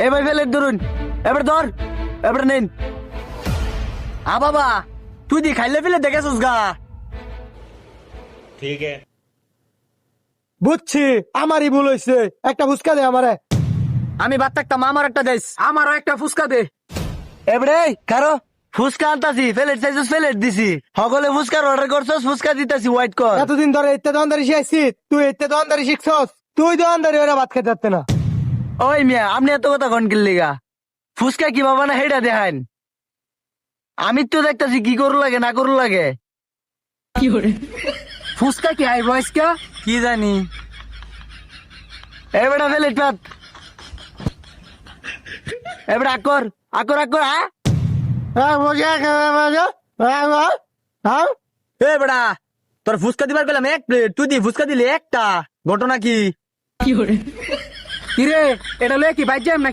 এবার ফেলে ধরুন, এবার ধর, এবার নিন। বাবা তুই দি খাইলে ফেলে দেখেছিস গা। ठीक है। বুঝছি, আমারই ভুল হয়েছে। একটা ফুচকা দে আমারে। আমি বাদ থাকতাম, আমার একটা দেশ, আমারও একটা ফুচকা দে। এবারে কারো ফুচকা আনতাছি, ফেলেট চাইছিস ফেলেট দিছি, সকলে ফুচকার অর্ডার করছস, ফুচকা দিতাছি হোয়াইট কর। এতদিন ধরে ইত্যা দোকানদারি শিখাইছি, তুই ইত্যা দোকানদারি শিখছস। তুই দোকানদারি ওরা ভাত খেতে পারতে না। ওই মিয়া আপনি এত কথা কন কিল্লিগা? ফুচকা কি বাবা না হেডা দেখান, আমি তো দেখতাছি কি করু লাগে না করু লাগে। ফুচকা কি আই বয়স্কা কি জানি। এবারে ফেলেট পাত, এবারে আকর আকর আকর। এ বেড়া তোর ফুচকা দিবার গেলাম এক প্লেট, তুই দি ফুচকা দিলি একটা, ঘটনা কি? কিরে এটা লয়ে কি বাইজাম না?